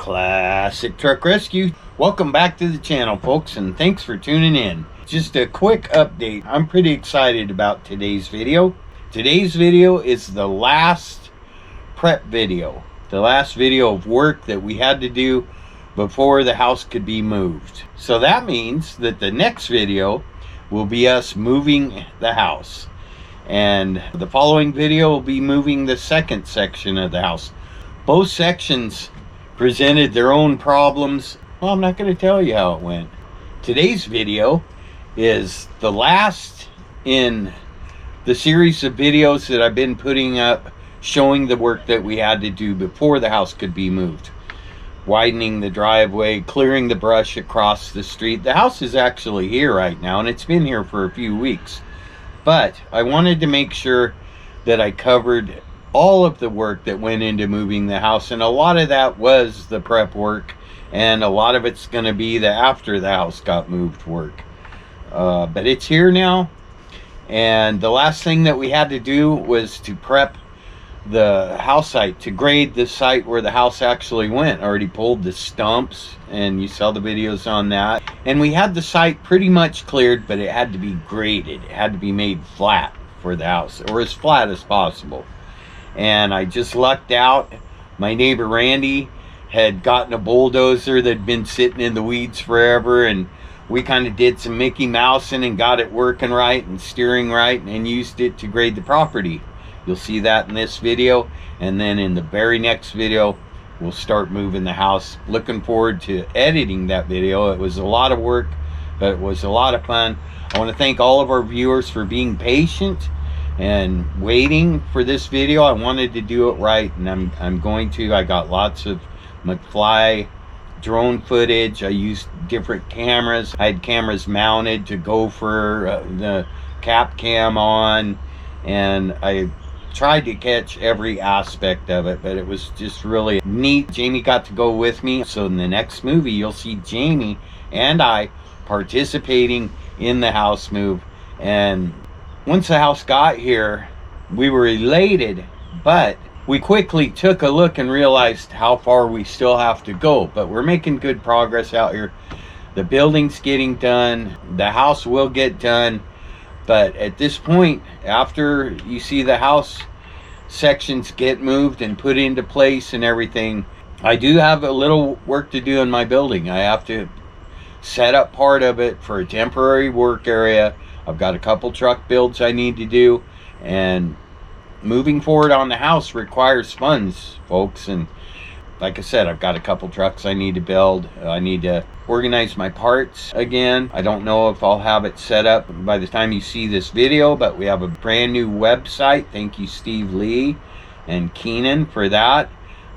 Classic Truck Rescue. Welcome back to the channel, folks, and thanks for tuning in. Just a quick update. I'm pretty excited about today's video. Today's video is the last prep video. The last video of work that we had to do before the house could be moved. So that means that the next video will be us moving the house. And the following video will be moving the second section of the house. Both sections presented their own problems. Well, I'm not going to tell you how it went. Today's video is the last in the series of videos that I've been putting up showing the work that we had to do before the house could be moved. Widening the driveway, clearing the brush across the street. The house is actually here right now, and it's been here for a few weeks. But I wanted to make sure that I covered all of the work that went into moving the house, and a lot of that was the prep work, and a lot of it's going to be the after the house got moved work. But it's here now, and the last thing that we had to do was to prep the house site, to grade the site where the house actually went. I already pulled the stumps, and you saw the videos on that, and we had the site pretty much cleared, but it had to be graded. It had to be made flat for the house, or as flat as possible. And I just lucked out. My neighbor Randy had gotten a bulldozer that had been sitting in the weeds forever, and we kind of did some Mickey Mousing and got it working right and steering right, and used it to grade the property. You'll see that in this video, and then in the very next video we'll start moving the house. Looking forward to editing that video. It was a lot of work, but it was a lot of fun. I want to thank all of our viewers for being patient and waiting for this video. I wanted to do it right, and I'm going to. I got lots of McFly drone footage. I used different cameras. I had cameras mounted to go for the cap cam on, and I tried to catch every aspect of it, but it was just really neat. Jamie got to go with me, so in the next movie you'll see Jamie and I participating in the house move. And once the house got here, we were elated, but we quickly took a look and realized how far we still have to go. But we're making good progress out here. The building's getting done, the house will get done, but at this point, after you see the house sections get moved and put into place and everything, I do have a little work to do in my building. I have to set up part of it for a temporary work area. I've got a couple truck builds I need to do, and moving forward on the house requires funds, folks. And like I said, I've got a couple trucks I need to build. I need to organize my parts again. I don't know if I'll have it set up by the time you see this video, but we have a brand new website. Thank you, Steve Lee and Keenan, for that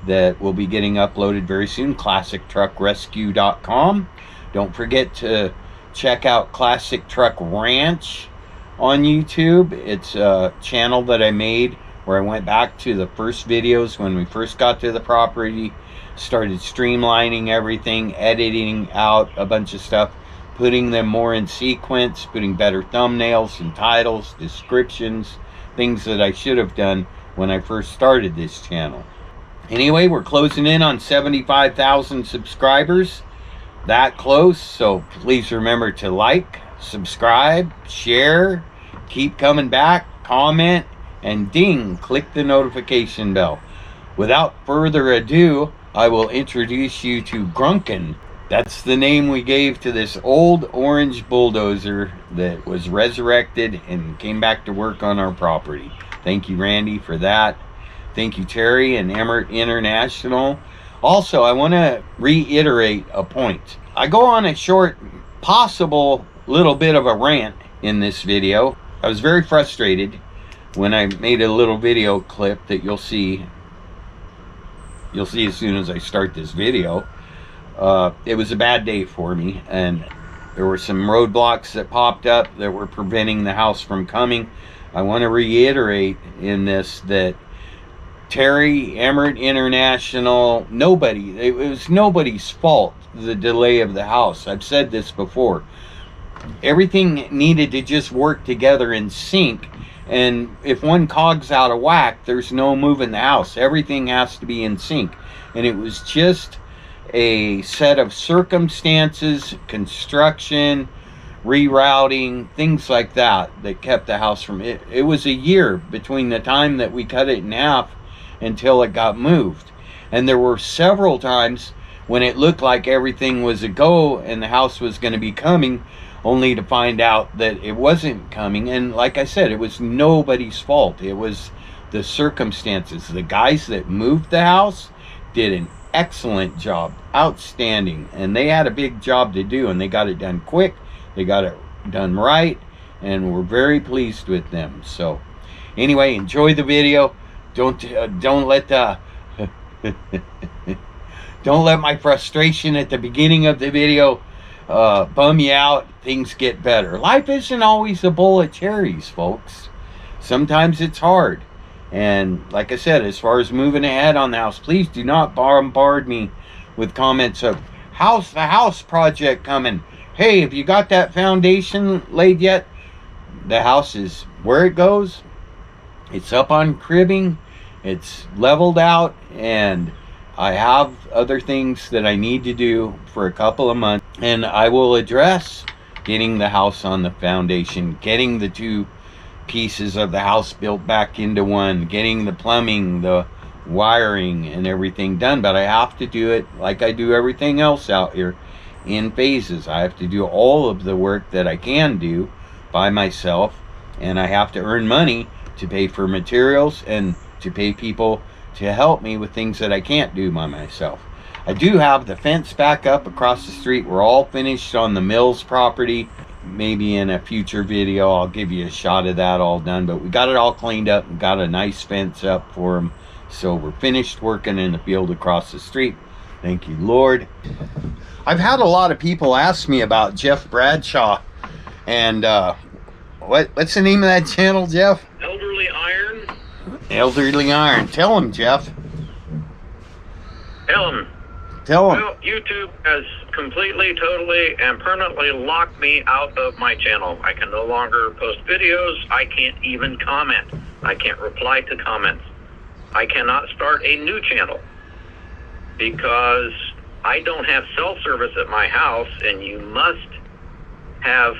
will be getting uploaded very soon. ClassicTruckRescue.com. Don't forget to check out Classic Truck Ranch on YouTube. It's a channel that I made where I went back to the first videos when we first got to the property, started streamlining everything, editing out a bunch of stuff, putting them more in sequence, putting better thumbnails and titles, descriptions, things that I should have done when I first started this channel. Anyway, we're closing in on 75,000 subscribers. That close, so please remember to like, subscribe, share, keep coming back, comment, and ding, click the notification bell. Without further ado, I will introduce you to Grunkin. That's the name we gave to this old orange bulldozer that was resurrected and came back to work on our property. Thank you, Randy, for that. Thank you, Terry and Emmert International. Also, I want to reiterate a point. I go on a short, possible little bit of a rant in this video. I was very frustrated when I made a little video clip that you'll see as soon as I start this video. It was a bad day for me, and there were some roadblocks that popped up that were preventing the house from coming. I want to reiterate in this that Terry, Emmert International, it was nobody's fault, the delay of the house. I've said this before. Everything needed to just work together in sync, and if one cog's out of whack, there's no moving the house. Everything has to be in sync, and it was just a set of circumstances, construction, rerouting, things like that kept the house from it. It was a year between the time that we cut it in half until it got moved. And there were several times when it looked like everything was a go and the house was going to be coming, only to find out that it wasn't coming. And like I said, it was nobody's fault. It was the circumstances. The guys that moved the house did an excellent job, outstanding, and they had a big job to do, and they got it done quick, they got it done right, and we're very pleased with them. So anyway, enjoy the video. Don't let the don't let my frustration at the beginning of the video bum you out. Things get better. Life isn't always a bowl of cherries, folks. Sometimes it's hard. And like I said, as far as moving ahead on the house, please do not bombard me with comments of, how's the house project coming? Hey, have you got that foundation laid yet? The house is where it goes. It's up on cribbing. It's leveled out. And I have other things that I need to do for a couple of months. And I will address getting the house on the foundation, getting the two pieces of the house built back into one, getting the plumbing, the wiring, and everything done. But I have to do it like I do everything else out here, in phases. I have to do all of the work that I can do by myself, and I have to earn money to pay for materials and to pay people to help me with things that I can't do by myself. I do have the fence back up across the street. We're all finished on the Mills property. Maybe in a future video I'll give you a shot of that all done, but we got it all cleaned up and got a nice fence up for them. So we're finished working in the field across the street. Thank you, Lord. I've had a lot of people ask me about Jeff Bradshaw, and what's the name of that channel, Jeff? Elderly Iron. Elderly Iron. Tell him, Jeff. Tell him. Well, YouTube has completely, totally, and permanently locked me out of my channel. I can no longer post videos. I can't even comment. I can't reply to comments. I cannot start a new channel because I don't have cell service at my house, and you must have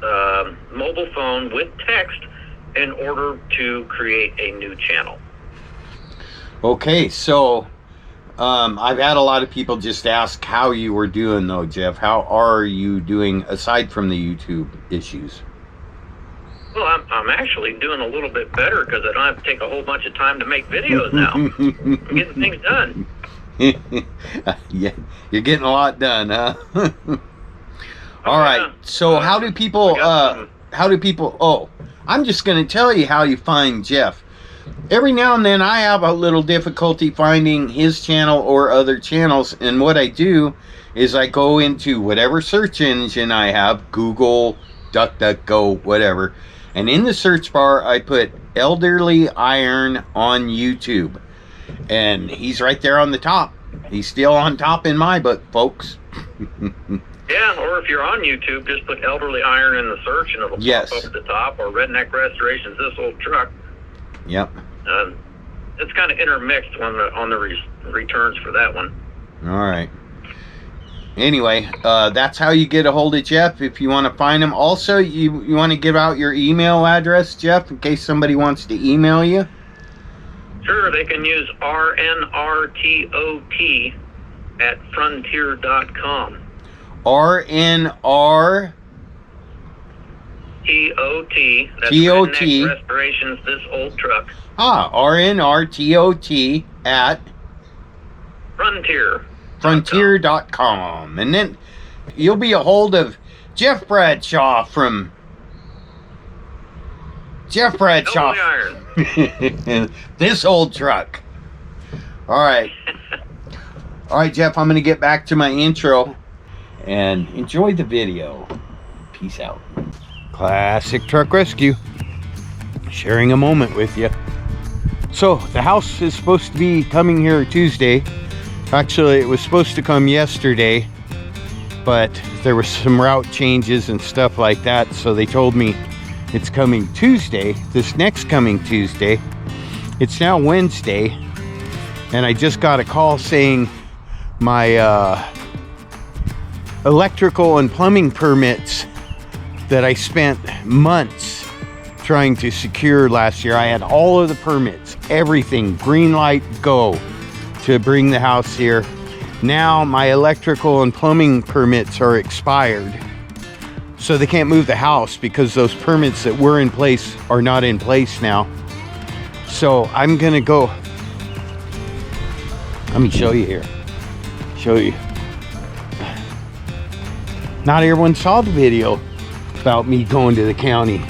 a mobile phone with text in order to create a new channel. Okay, so I've had a lot of people just ask how you were doing, though, Jeff. How are you doing aside from the YouTube issues? Well, I'm actually doing a little bit better because I don't have to take a whole bunch of time to make videos now. I'm getting things done. Yeah, you're getting a lot done, huh? All right. So how do people? Oh, I'm just going to tell you how you find Jeff. Every now and then I have a little difficulty finding his channel or other channels, and what I do is I go into whatever search engine I have, Google, DuckDuckGo, whatever, and in the search bar I put Elderly Iron on YouTube, and he's right there on the top. He's still on top in my book, folks. Yeah, or if you're on YouTube, just put Elderly Iron in the search and it'll pop up at the top, or Redneck Restorations, This Old Truck. Yep. It's kind of intermixed on the returns for that one. All right. Anyway, that's how you get a hold of Jeff if you want to find him. Also, you want to give out your email address, Jeff, in case somebody wants to email you? Sure, they can use RNRTOT at frontier.com. RNR... T-O-T. That's T-O-T. Redneck Restorations, This Old Truck. Ah, RNRTOT at Frontier.com. And then you'll be a hold of Jeff Bradshaw from This Old Truck. All right. All right, Jeff, I'm going to get back to my intro and enjoy the video. Peace out. Classic Truck Rescue, sharing a moment with you. So the house is supposed to be coming here Tuesday. Actually, it was supposed to come yesterday, but there were some route changes and stuff like that, so they told me it's coming Tuesday, this next coming Tuesday. It's now Wednesday, and I just got a call saying my electrical and plumbing permits that I spent months trying to secure last year. I had all of the permits, everything, green light, go, to bring the house here. Now my electrical and plumbing permits are expired, so they can't move the house because those permits that were in place are not in place now. So I'm gonna go, let me show you here, not everyone saw the video about me going to the county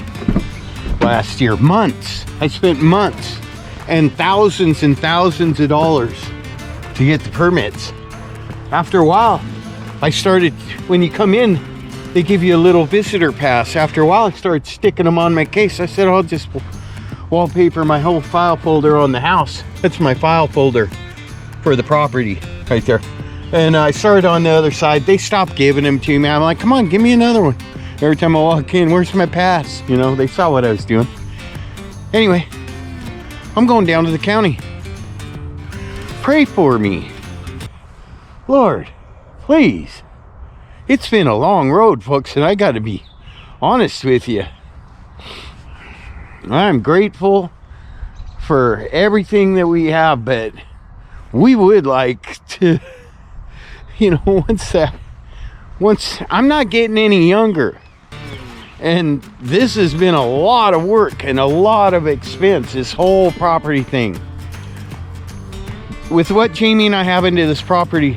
last year. Months, I spent months and thousands of dollars to get the permits. After a while, I started, when you come in, they give you a little visitor pass. After a while, I started sticking them on my case. I said, I'll just wallpaper my whole file folder on the house. That's my file folder for the property right there. And I started on the other side. They stopped giving them to me. I'm like, come on, give me another one. Every time I walk in, where's my pass? You know, they saw what I was doing. Anyway, I'm going down to the county. Pray for me. Lord, please. It's been a long road, folks, and I got to be honest with you. I'm grateful for everything that we have, but we would like to, you know, once I'm not getting any younger, and this has been a lot of work and a lot of expense, this whole property thing. With what Jamie and I have into this property,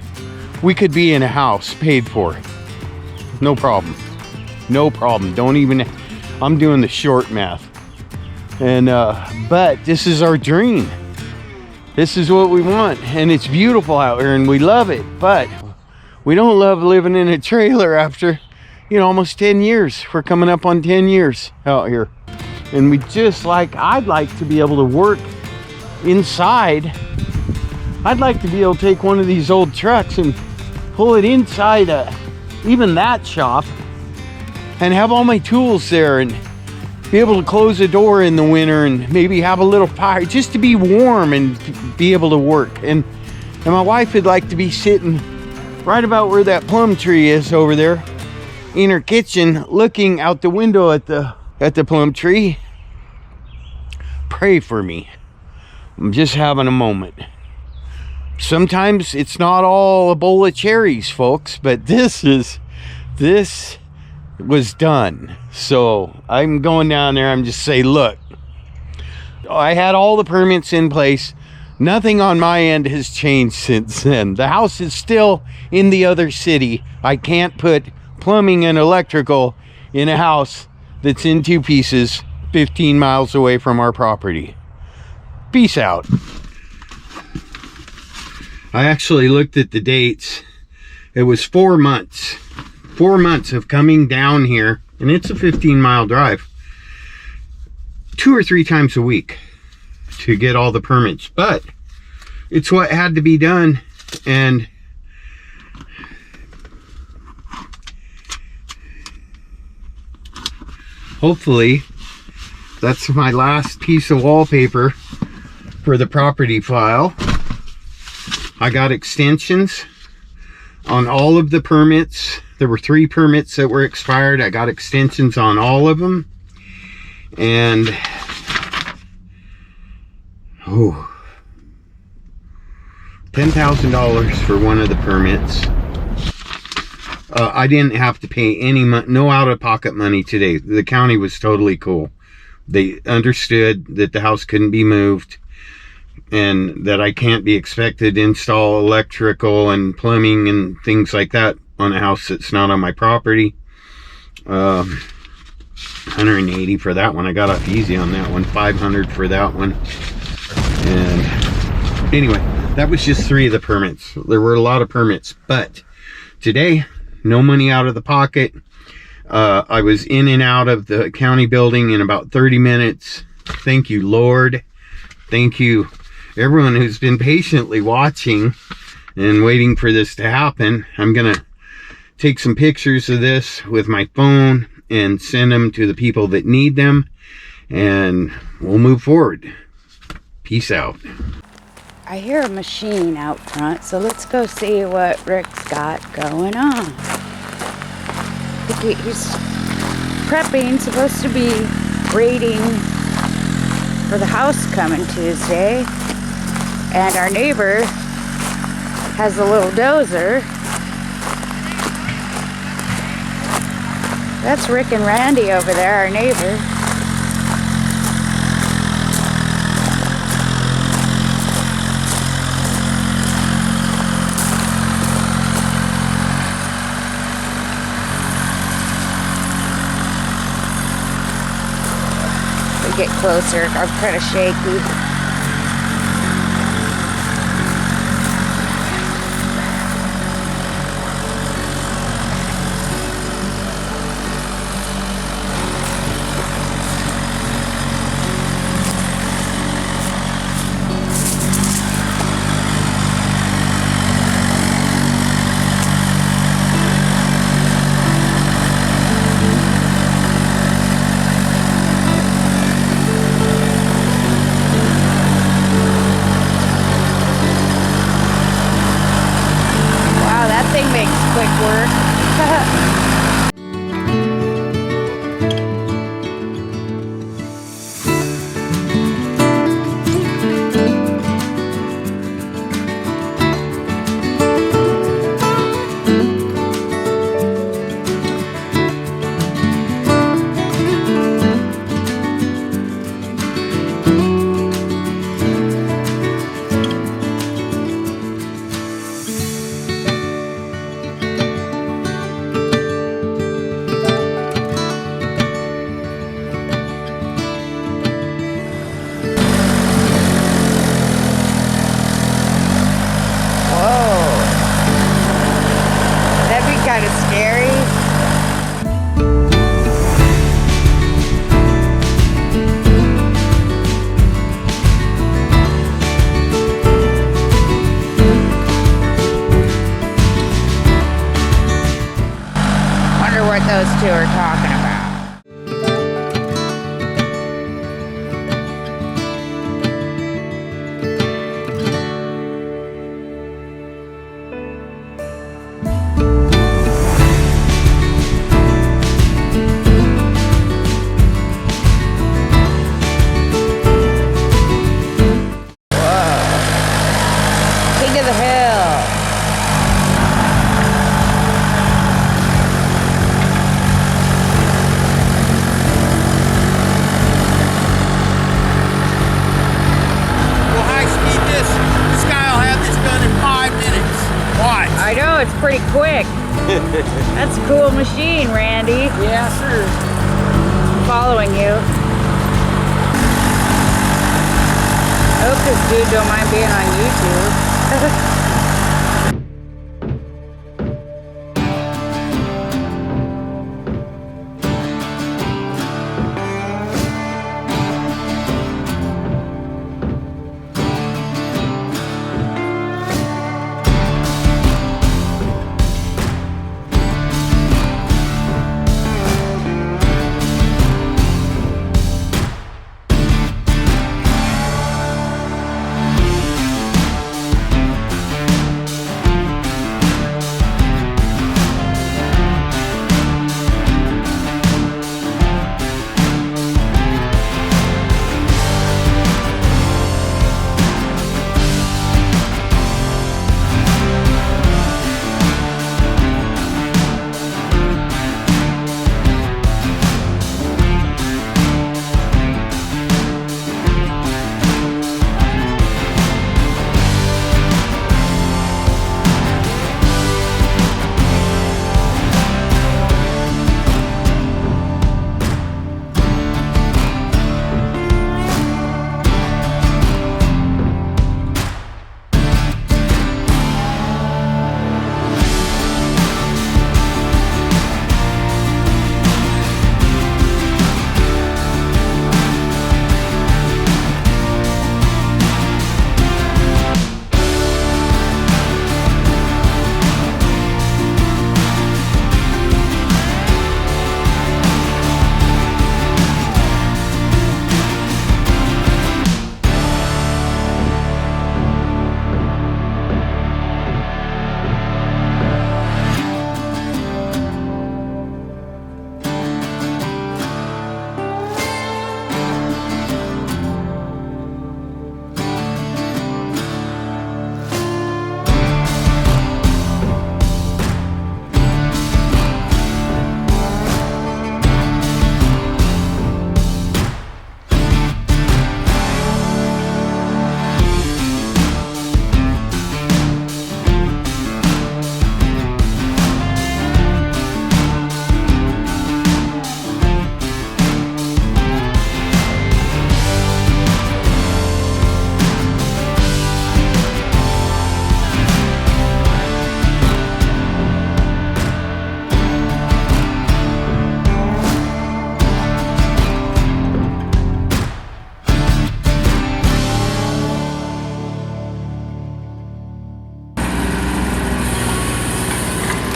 we could be in a house paid for. No problem. No problem. Don't even, I'm doing the short math. And, but this is our dream. This is what we want. And it's beautiful out here and we love it. But we don't love living in a trailer after, you know, almost 10 years. We're coming up on 10 years out here. And we just like, I'd like to be able to work inside. I'd like to be able to take one of these old trucks and pull it inside even that shop and have all my tools there and be able to close the door in the winter and maybe have a little fire just to be warm and be able to work. And my wife would like to be sitting right about where that plum tree is over there in her kitchen, looking out the window at the plum tree. Pray for me. I'm just having a moment. Sometimes it's not all a bowl of cherries, folks, but this was done. So I'm going down there. I'm just saying, look, I had all the permits in place. Nothing on my end has changed since then. The house is still in the other city. I can't put plumbing and electrical in a house that's in two pieces 15 miles away from our property. Peace out. I actually looked at the dates. It was 4 months. 4 months of coming down here, and it's a 15-mile drive, 2 or 3 times a week to get all the permits. But it's what had to be done, and hopefully that's my last piece of wallpaper for the property file. I got extensions on all of the permits. There were 3 permits that were expired. I got extensions on all of them. And $10,000 for one of the permits. I didn't have to pay any money, no out-of-pocket money today. The county was totally cool. They understood that the house couldn't be moved, and that I can't be expected to install electrical and plumbing and things like that on a house that's not on my property. 180 for that one. I got off easy on that one. 500 for that one. And anyway, that was just 3 of the permits. There were a lot of permits, but today, no money out of the pocket. I was in and out of the county building in about 30 minutes. Thank you, Lord. Thank you, everyone who's been patiently watching and waiting for this to happen. I'm gonna take some pictures of this with my phone and send them to the people that need them, and we'll move forward. Peace out. I hear a machine out front, so let's go see what Rick's got going on. He's prepping, supposed to be grading for the house coming Tuesday. And our neighbor has a little dozer. That's Rick and Randy over there, our neighbor. We get closer, I'm kind of shaky. Quick work. Kind of scary. Wonder what those two are talking about. I know, it's pretty quick. That's a cool machine, Randy. Yeah, sure. I'm following you. I hope this dude don't mind being on YouTube.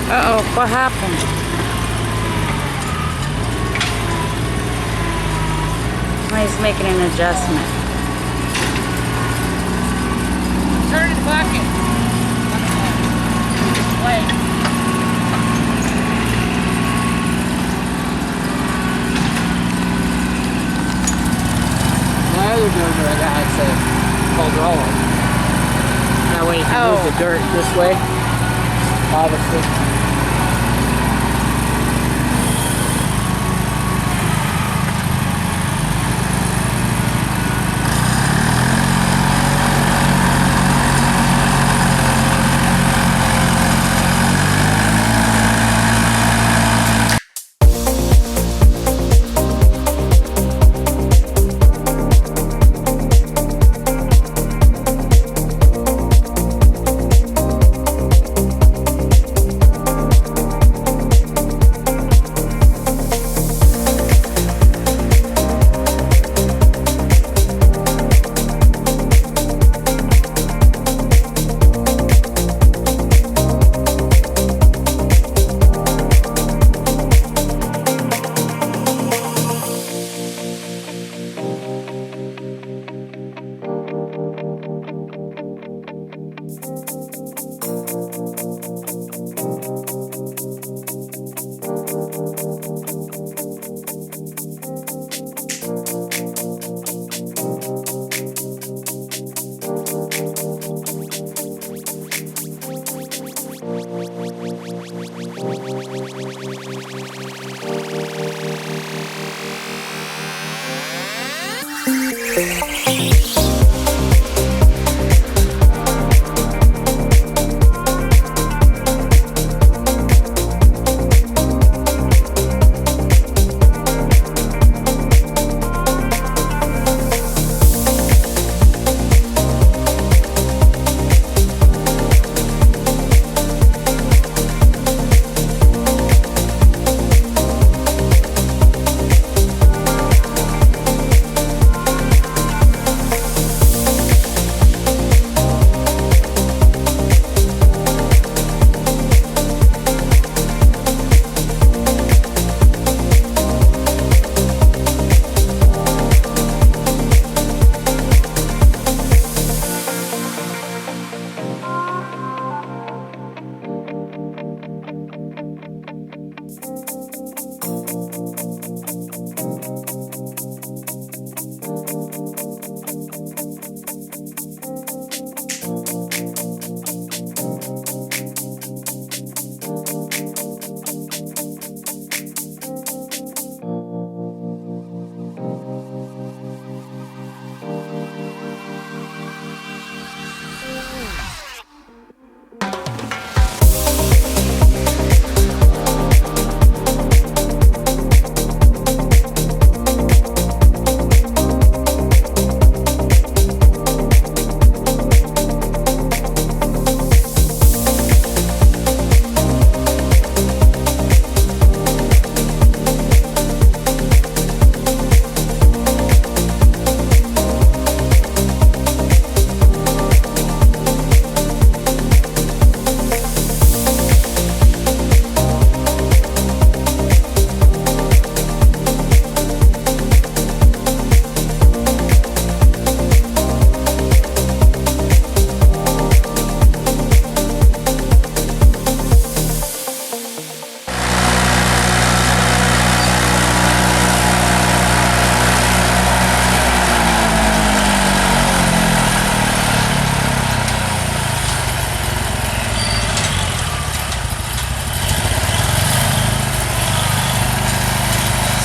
Uh-oh, what happened? He's making an adjustment. Turn the bucket. Wait. My other Dozer I got, it's called roller. That way you can move the dirt this way, obviously.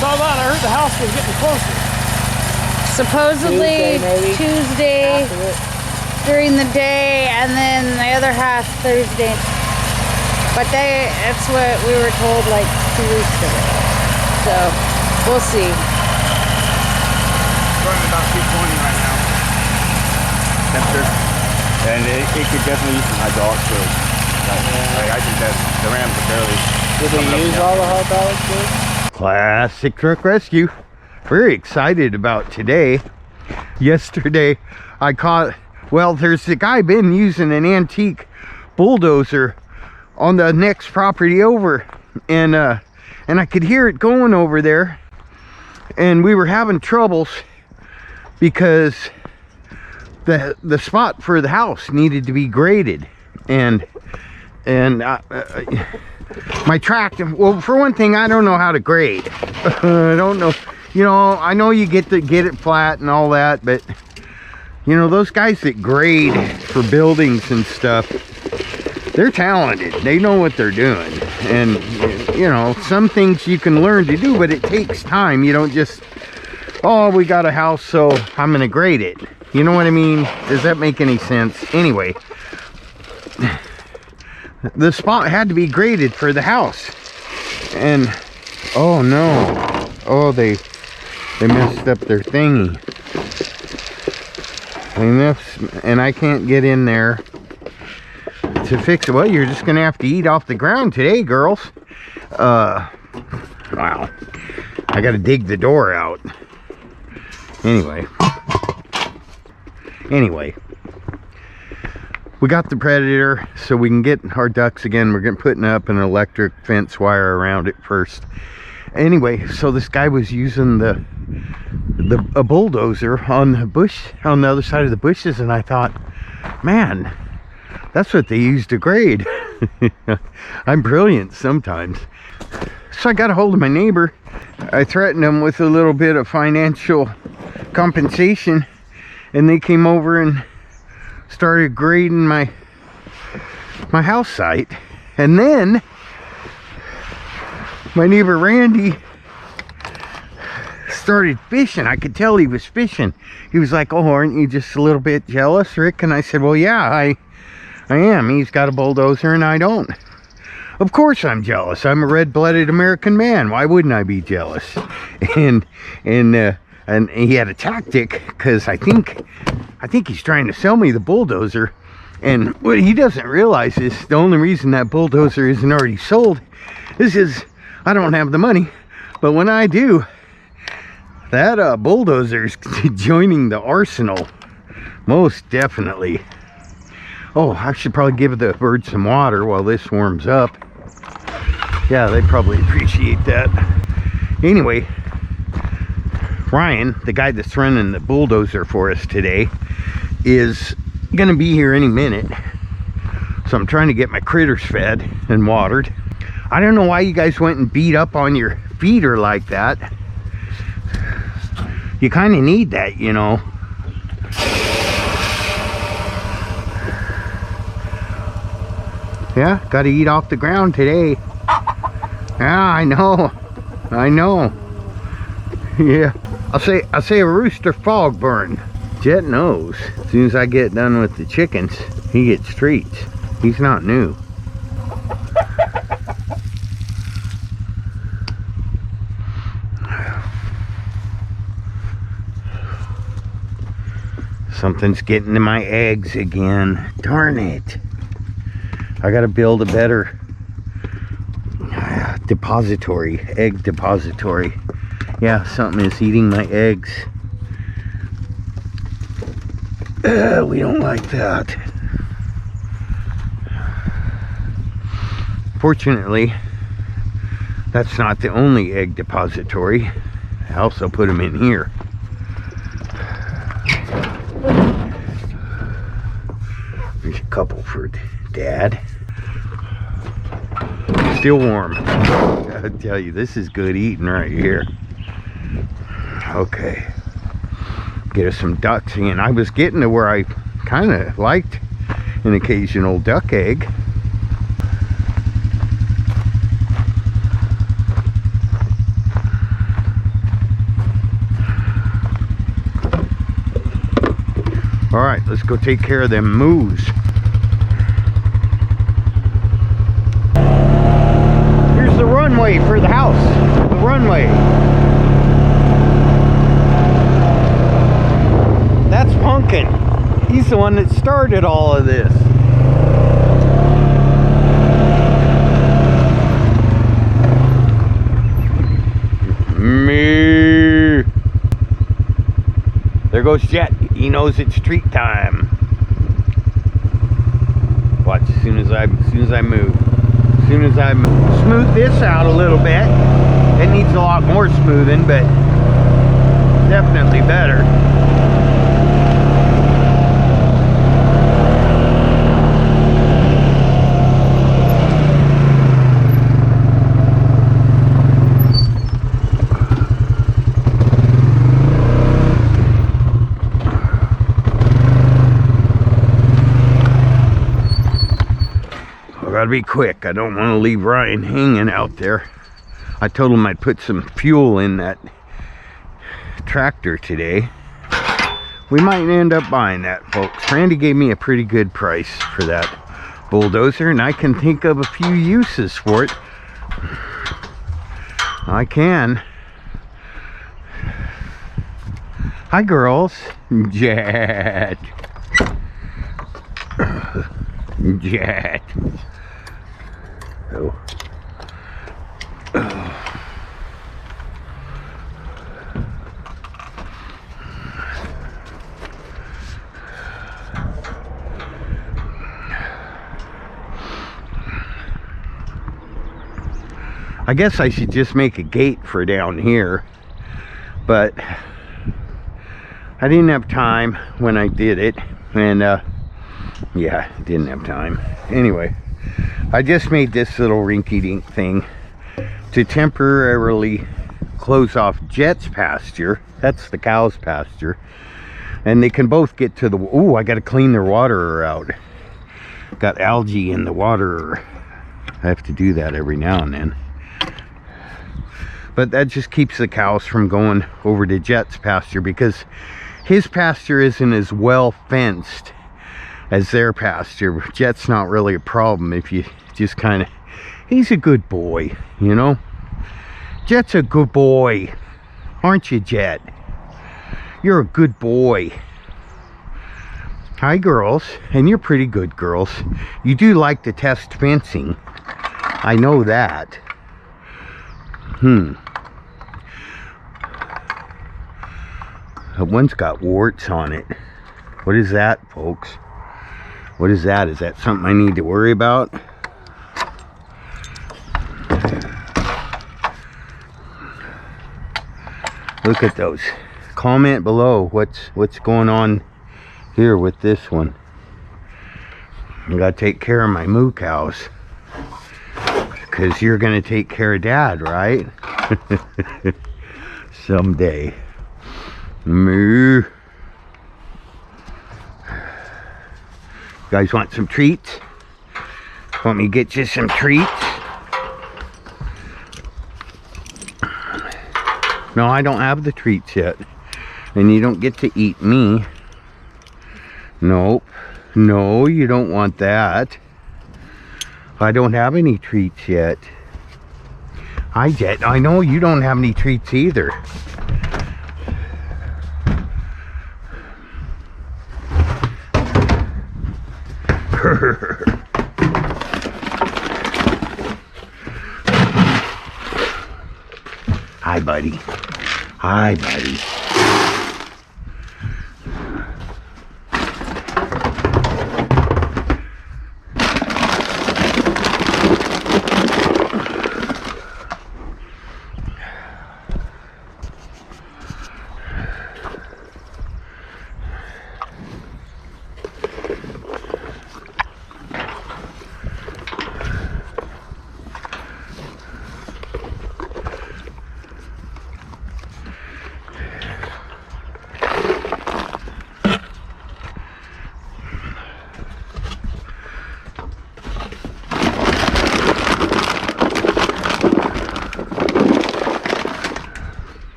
Saw that. I heard the house was getting closer. Supposedly Tuesday during the day, and then the other half Thursday. But that's what we were told like 2 weeks ago. So we'll see. Running about 220 right now. Temperature. And it could definitely use some hydraulic fluid. I think that the Rams are barely. Did they use all the hydraulic fluid? Classic truck rescue. Very excited about today. Yesterday I caught, well, there's a guy been using an antique bulldozer on the next property over, and I could hear it going over there, and we were having troubles because the spot for the house needed to be graded, and my tractor, well, for one thing, I don't know how to grade. I don't know, you know, I know you get it flat and all that, but you know, those guys that grade for buildings and stuff, they're talented. They know what they're doing. And you know, some things you can learn to do, but it takes time. You don't just, oh, we got a house, so I'm gonna grade it. You know what I mean? Does that make any sense? Anyway, the spot had to be graded for the house, and oh no, oh, they messed up their thingy. They messed, and I can't get in there to fix it. Well, you're just gonna have to eat off the ground today, girls. Wow, I gotta dig the door out. Anyway, we got the Predator, so we can get our ducks again. We're putting up an electric fence wire around it first. Anyway, so this guy was using a bulldozer on the bush, on the other side of the bushes, and I thought, man, that's what they use to grade. I'm brilliant sometimes. So I got a hold of my neighbor. I threatened him with a little bit of financial compensation, and they came over and started grading my house site. And then my neighbor Randy started fishing. I could tell he was fishing. He was like, oh, aren't you just a little bit jealous, Rick? And I said, well, yeah, I am. He's got a bulldozer and I don't. Of course I'm jealous. I'm a red-blooded American man. Why wouldn't I be jealous? And he had a tactic, because I think he's trying to sell me the bulldozer. And what he doesn't realize is the only reason that bulldozer isn't already sold is I don't have the money. But when I do, that bulldozer's joining the arsenal, most definitely. Oh, I should probably give the birds some water while this warms up. Yeah, they probably appreciate that. Anyway, Ryan, the guy that's running the bulldozer for us today, is gonna be here any minute. So I'm trying to get my critters fed and watered. I don't know why you guys went and beat up on your feeder like that. You kind of need that, you know. Yeah, gotta eat off the ground today. Yeah, I know. Yeah, I'll say a rooster fog burn. Jet knows. As soon as I get done with the chickens, he gets treats. He's not new. Something's getting to my eggs again. Darn it. I gotta build a better depository, egg depository. Yeah, something is eating my eggs. We don't like that. Fortunately, that's not the only egg depository. I also put them in here. There's a couple for Dad. Still warm. I tell you, this is good eating right here. Okay, get us some ducks in. I was getting to where I kind of liked an occasional duck egg. All right, let's go take care of them moose. Here's the runway for the house. The runway. That's Pumpkin. He's the one that started all of this. Me. There goes Jet. He knows it's treat time. Watch as soon as I move. soon as I smooth this out a little bit, it needs a lot more smoothing, but definitely better. Gotta be quick. I don't want to leave Ryan hanging out there. I told him I'd put some fuel in that tractor today. We might end up buying that, folks. Randy gave me a pretty good price for that bulldozer, and I can think of a few uses for it. I can. Hi, girls. Jet. Jet. Oh. I guess I should just make a gate for down here, but I didn't have time when I did it, and yeah, didn't have time. Anyway, I just made this little rinky-dink thing to temporarily close off Jet's pasture. That's the cow's pasture, and they can both get to the, oh, I gotta clean their water out. Got algae in the water. I have to do that every now and then, but that just keeps the cows from going over to Jet's pasture, because his pasture isn't as well fenced as their pasture. Jet's not really a problem if you just kind of, he's a good boy, you know. Jet's a good boy, aren't you, Jet? You're a good boy. Hi, girls. And you're pretty good girls. You do like to test fencing, I know that. That one's got warts on it. What is that, folks? What is that? Is that something I need to worry about? Look at those. Comment below what's going on here with this one. I gotta take care of my moo cows, because you're gonna take care of Dad, right? Someday. Moo. You guys want some treats? Want me to get you some treats? No, I don't have the treats yet. And you don't get to eat me. Nope. No, you don't want that. I don't have any treats yet. Hi, Jet. I know you don't have any treats either. Hi, buddy. Hi, buddy.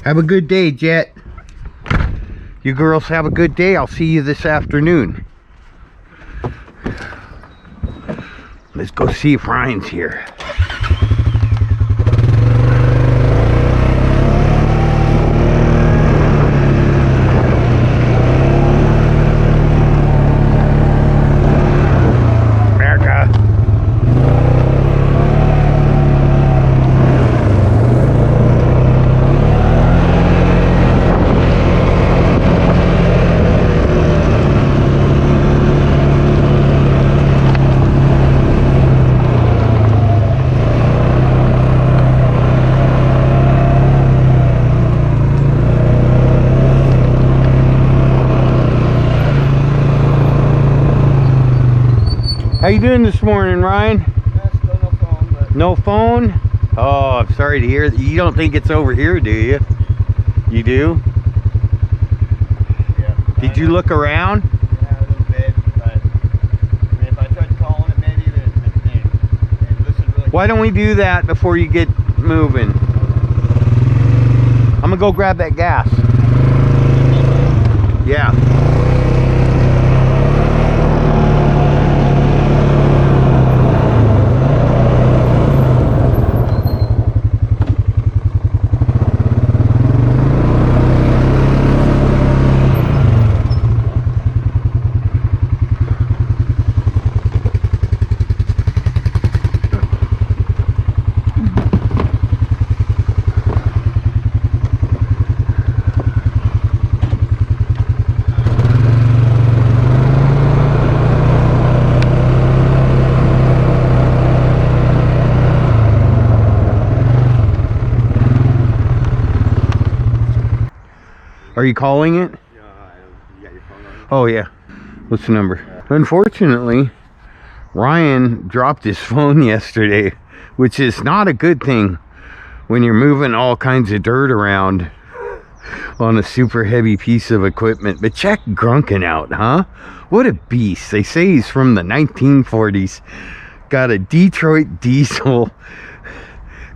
Have a good day, Jet. You girls have a good day. I'll see you this afternoon. Let's go see if Ryan's here. How you doing this morning, Ryan? Still no phone, but No phone? Oh, I'm sorry to hear that. You don't think it's over here, do you? You do? yeah. Did you look around? Yeah, a little bit, but I mean, if I tried calling it, maybe then listen really. Why don't we do that before you get moving? I'm gonna go grab that gas. Yeah. Are you calling it? Yeah, you got your phone on? Oh yeah. What's the number? Unfortunately, Ryan dropped his phone yesterday, which is not a good thing when you're moving all kinds of dirt around on a super heavy piece of equipment. But check Grunkin out, huh? What a beast. They say he's from the 1940s. Got a Detroit diesel,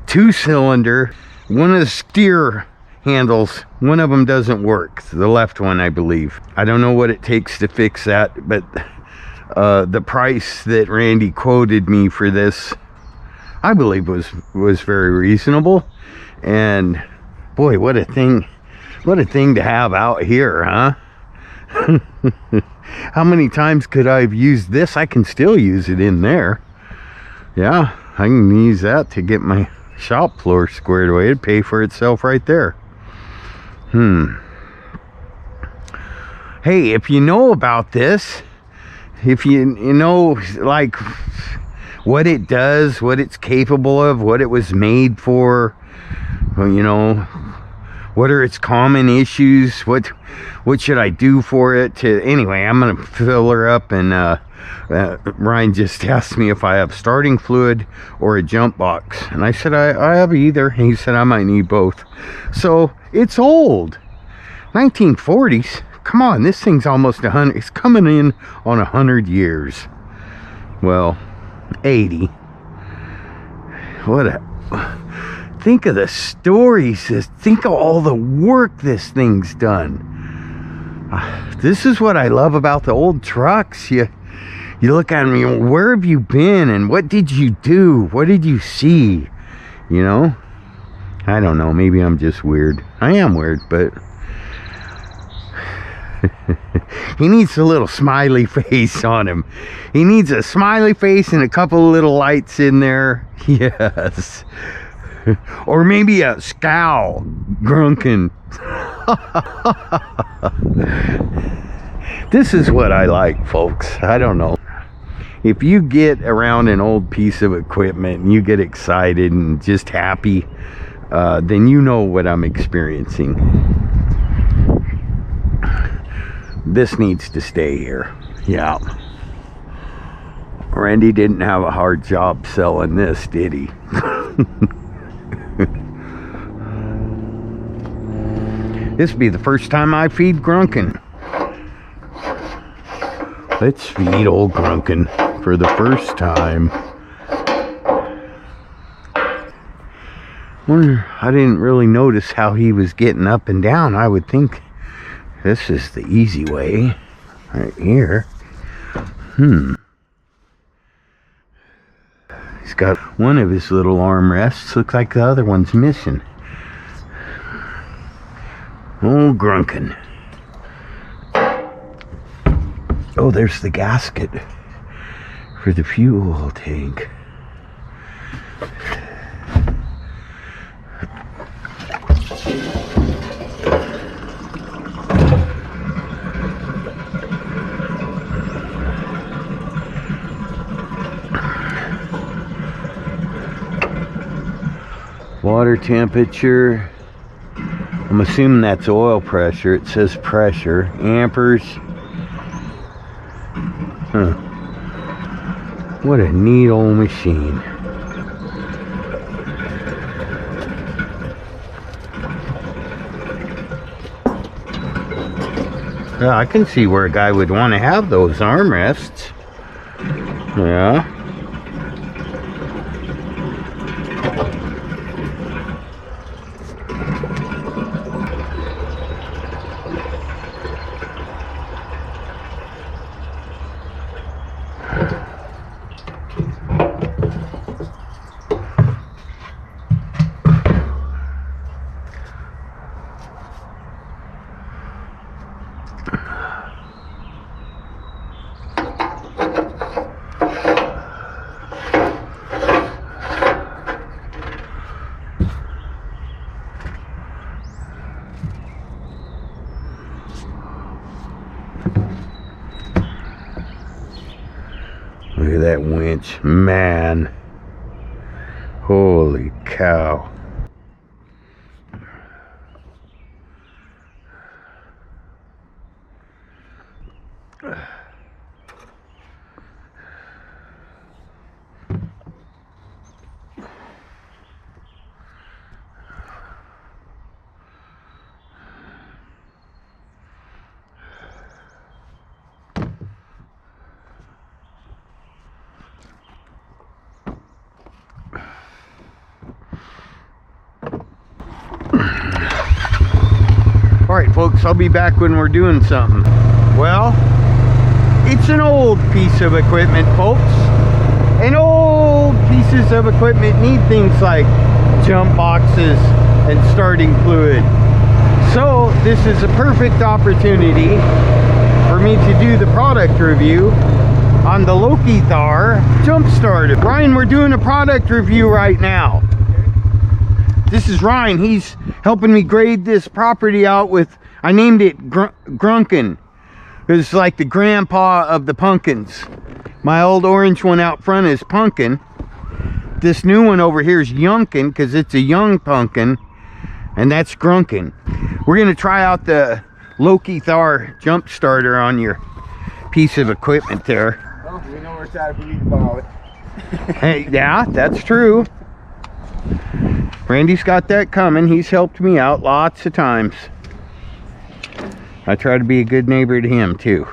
2-cylinder. One of the steer handles, one of them doesn't work, the left one, I believe. I don't know what it takes to fix that, but the price that Randy quoted me for this, I believe was very reasonable. And boy, what a thing to have out here, huh? How many times could I have used this? I can still use it in there. Yeah, I can use that to get my shop floor squared away. It'd pay for itself right there. Hey, if you know about this, if you know, like, what it does, what it's capable of, what it was made for, you know, what are its common issues, what should I do for it to, anyway, I'm gonna fill her up. And Ryan just asked me if I have starting fluid or a jump box, and I said I have either, and he said I might need both. So it's old, 1940s. Come on, this thing's almost 100. It's coming in on 100 years. Well, 80. What a, think of the stories, think of all the work this thing's done. This is what I love about the old trucks. You look at them, you know, where have you been and what did you do? What did you see? You know? I don't know, maybe I'm just weird. I am weird, but he needs a little smiley face on him. He needs a smiley face and a couple of little lights in there. Yes. Or maybe a scowl. Grunkin. This is what I like, folks. I don't know. If you get around an old piece of equipment and you get excited and just happy, then you know what I'm experiencing. This needs to stay here. Yeah. Randy didn't have a hard job selling this, did he? This will be the first time I feed Grunkin. Let's feed old Grunkin for the first time. Wonder, I didn't really notice how he was getting up and down. I would think this is the easy way. Right here. He's got one of his little armrests. Looks like the other one's missing. Oh, Grunkin. Oh, there's the gasket for the fuel tank. Water temperature. I'm assuming that's oil pressure. It says pressure. Amperes. What a neat old machine. Yeah, I can see where a guy would want to have those armrests. Yeah. Look at that winch, man. Holy cow. Alright folks, I'll be back when we're doing something. Well, it's an old piece of equipment, folks. And old pieces of equipment need things like jump boxes and starting fluid. So this is a perfect opportunity for me to do the product review on the Loki Thor Jump Starter. Ryan, we're doing a product review right now. This is Ryan. He's helping me grade this property out with, I named it Grunkin. It's like the grandpa of the pumpkins. My old orange one out front is Pumpkin. This new one over here is Younkin because it's a young pumpkin. And that's Grunkin. We're going to try out the Loki Thor Jump Starter on your piece of equipment there. Well, we know where it's at if we need to borrow it. Hey, yeah, that's true. Randy's got that coming. He's helped me out lots of times. I try to be a good neighbor to him too.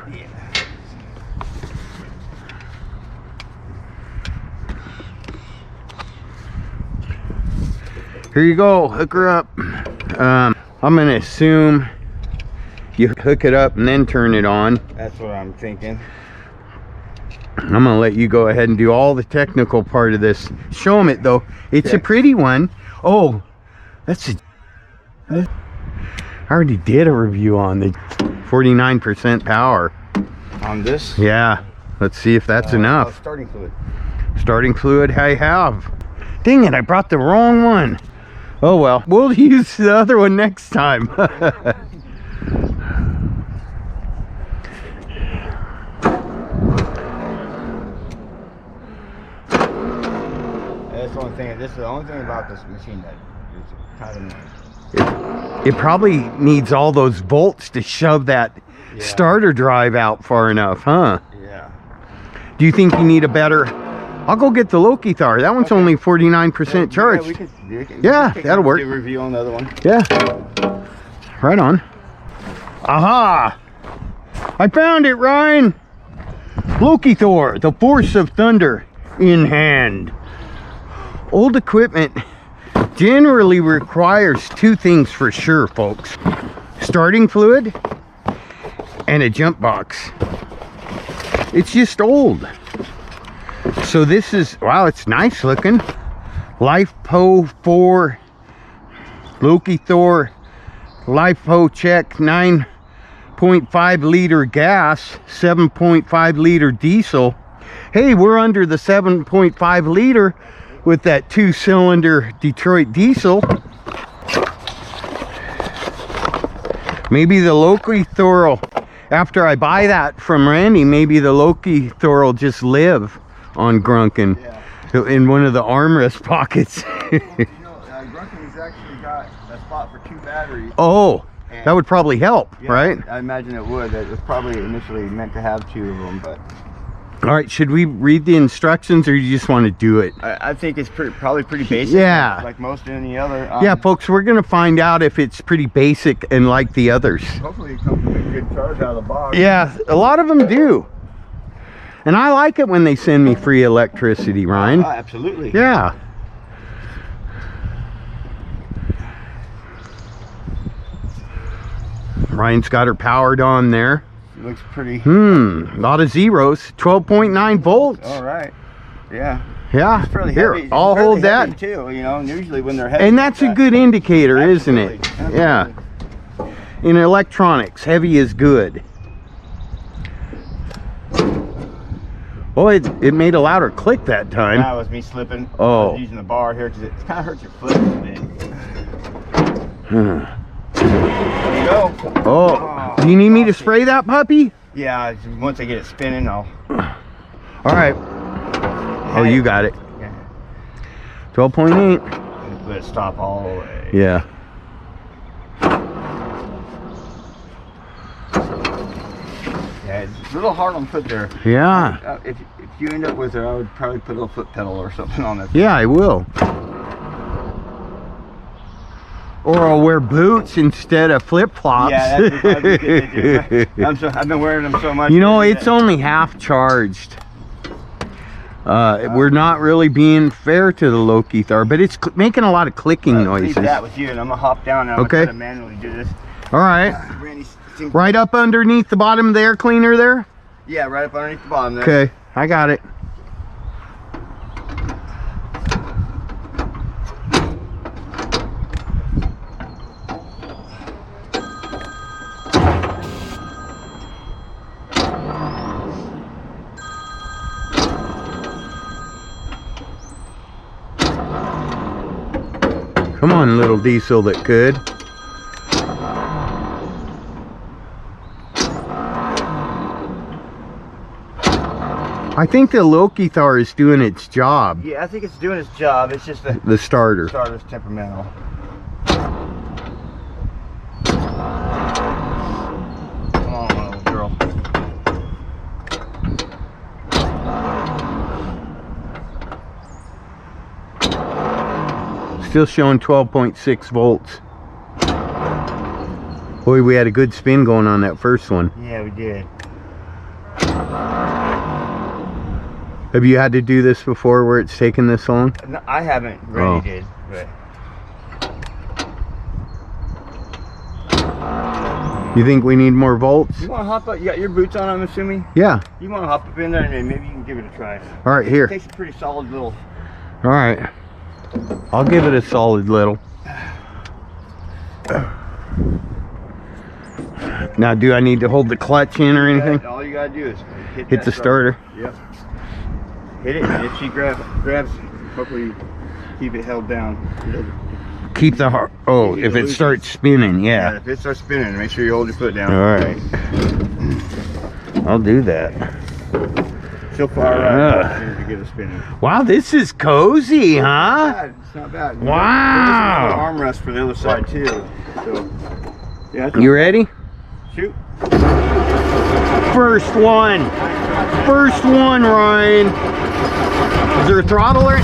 Here you go, hook her up. I'm gonna assume you hook it up and then turn it on. That's what I'm thinking. I'm gonna let you go ahead and do all the technical part of this. Show them it though. It's a pretty one. Oh, that's I already did a review on the 49% power. On this? Yeah. Let's see if that's enough. Starting fluid. Starting fluid I have. Dang it, I brought the wrong one. Oh well, we'll use the other one next time. That's the only thing. This is the only thing about this machine that is kind of annoying. It probably needs all those volts to shove that starter drive out far enough, huh? Yeah. Do you think you need a better... I'll go get the Loki Thor. That one's only 49% charged. Yeah, that'll work. Do a review on the other one. Yeah. Right on. Aha! I found it, Ryan! Loki Thor, the force of thunder in hand. Old equipment generally requires two things for sure, folks. Starting fluid and a jump box. It's just old. So this is, wow, it's nice looking. LifePo 4 Loki Thor LifePo check 9.5 liter gas, 7.5 liter diesel. Hey, we're under the 7.5 liter with that 2-cylinder Detroit diesel. Maybe the Loki Thor will, after I buy that from Randy, maybe the Loki Thor will just live on Grunkin in one of the armrest pockets. Grunkin's actually got a spot for 2 batteries. Oh, that would probably help, right? I imagine it would. It was probably initially meant to have 2 of them, but All right, should we read the instructions or you just want to do it? I think it's probably pretty basic. Yeah. Like most any other. Yeah, folks, we're going to find out if it's pretty basic and like the others. Hopefully it comes with a good charge out of the box. Yeah, a lot of them do. And I like it when they send me free electricity, Ryan. Absolutely. Yeah. Ryan's got her powered on there. It looks pretty. A lot of zeros. 12.9 volts. All right. Yeah. Yeah. It's fairly Here, heavy. I'll It's fairly hold that. heavy too, you know, and usually when they're heavy. And that's a good indicator, isn't it? Absolutely. Yeah. In electronics, heavy is good. Oh, it made a louder click that time. That was me slipping. Oh. I was using the bar here because it kind of hurts your foot a bit. There you go. Oh, do you need me to spray that puppy? Yeah, once I get it spinning, I'll. All right. Oh, you got it. Yeah. 12.8. Let it stop all the way. Yeah. Yeah, it's a little hard on foot there. Yeah. If you end up with it, I would probably put a little foot pedal or something on it. Yeah, I will. Or I'll wear boots instead of flip-flops. Yeah, that'd be good to do. I've been wearing them so much. You know, it's only half charged. We're not really being fair to the Loki Thor, but it's making a lot of clicking noises. Leave that with you, and I'm gonna hop down and I'm Okay. gonna manually do this. All right. Randy seems. Right up underneath the bottom of the air cleaner there? Yeah, right up underneath the bottom there. Okay, I got it. Come on, little diesel that could. I think the Loki Thor is doing its job. Yeah, I think it's doing its job. It's just The starter. starter's temperamental. Come on, little girl. Still showing 12.6 volts. Boy, we had a good spin going on that first one. Yeah, we did. Have you had to do this before where it's taken this long? No, I haven't. Randy did, but You think we need more volts? you want to hop up? You got your boots on, I'm assuming. Yeah. You want to hop up in there and then maybe you can give it a try. All right, here. It takes a pretty solid little. All right. I'll give it a solid little. Now, do I need to hold the clutch in or anything? All you gotta do is Hit that the starter. Yep. Hit it, and if she grabs, hopefully keep it held down. Keep the heart. Oh, if it starts spinning, Yeah, yeah. if it starts spinning, make sure you hold your foot down. All right. I'll do that. So far right as soon as you get it spinning. Wow, this is cozy, huh? It's not bad. Wow. There's an armrest for the other side too. So, yeah. You ready? Shoot. First one. First one, Ryan. Is there a throttle or?